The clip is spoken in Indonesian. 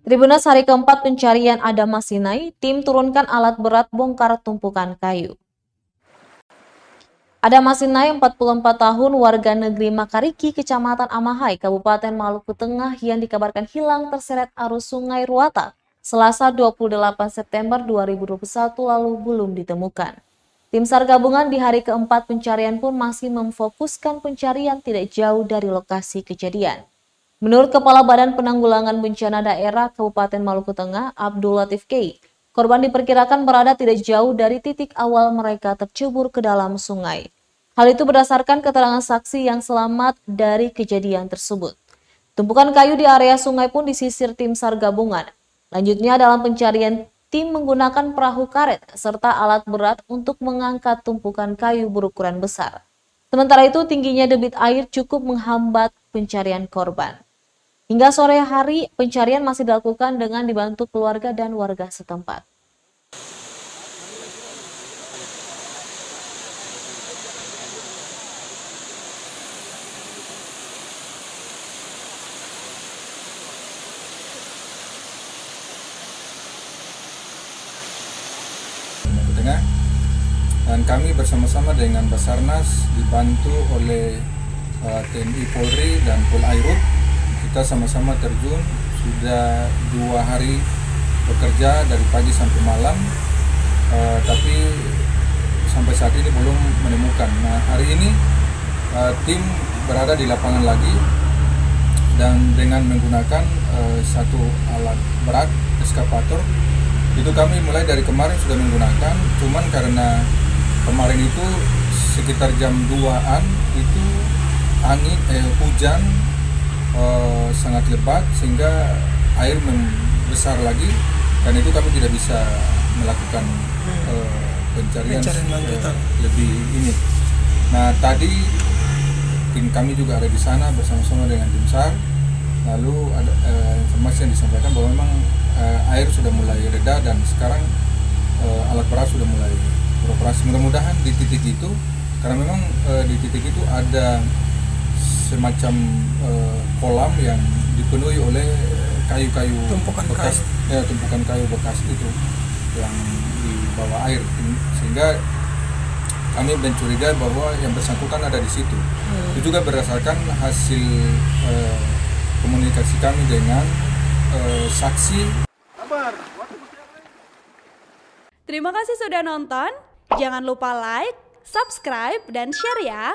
Tribunnews hari keempat pencarian Adama Sinai, tim turunkan alat berat bongkar tumpukan kayu. Adama Sinai, 44 tahun, warga negeri Makariki, Kecamatan Amahai, Kabupaten Maluku Tengah yang dikabarkan hilang terseret arus Sungai Ruata Selasa 28 September 2021 lalu belum ditemukan. Tim SAR gabungan di hari keempat pencarian pun masih memfokuskan pencarian tidak jauh dari lokasi kejadian. Menurut Kepala Badan Penanggulangan Bencana Daerah Kabupaten Maluku Tengah, Abdul Latif K., korban diperkirakan berada tidak jauh dari titik awal mereka tercebur ke dalam sungai. Hal itu berdasarkan keterangan saksi yang selamat dari kejadian tersebut. Tumpukan kayu di area sungai pun disisir tim SAR gabungan. Lanjutnya dalam pencarian, tim menggunakan perahu karet serta alat berat untuk mengangkat tumpukan kayu berukuran besar. Sementara itu, tingginya debit air cukup menghambat pencarian korban. Hingga sore hari, pencarian masih dilakukan dengan dibantu keluarga dan warga setempat. Tengah, dan kami bersama-sama dengan Basarnas dibantu oleh TNI Polri dan Polairut. Kita sama-sama terjun, sudah 2 hari bekerja dari pagi sampai malam, tapi sampai saat ini belum menemukan. Nah, hari ini tim berada di lapangan lagi dan dengan menggunakan satu alat berat, eskavator. Itu kami mulai dari kemarin sudah menggunakan, cuman karena kemarin itu sekitar jam 2-an itu angin hujan sangat lebat sehingga air membesar lagi, dan itu kami tidak bisa melakukan pencarian lebih ini. Nah, tadi tim kami juga ada di sana bersama-sama dengan tim SAR. Lalu ada informasi yang disampaikan bahwa memang air sudah mulai reda dan sekarang alat berat sudah mulai beroperasi. Mudah-mudahan di titik itu, karena memang di titik itu ada semacam kolam yang dipenuhi oleh kayu-kayu bekas, tumpukan kayu bekas itu yang di bawah air, sehingga kami mencurigai bahwa yang bersangkutan ada di situ. Itu juga berdasarkan hasil komunikasi kami dengan saksi. Terima kasih sudah nonton. Jangan lupa like, subscribe, dan share ya.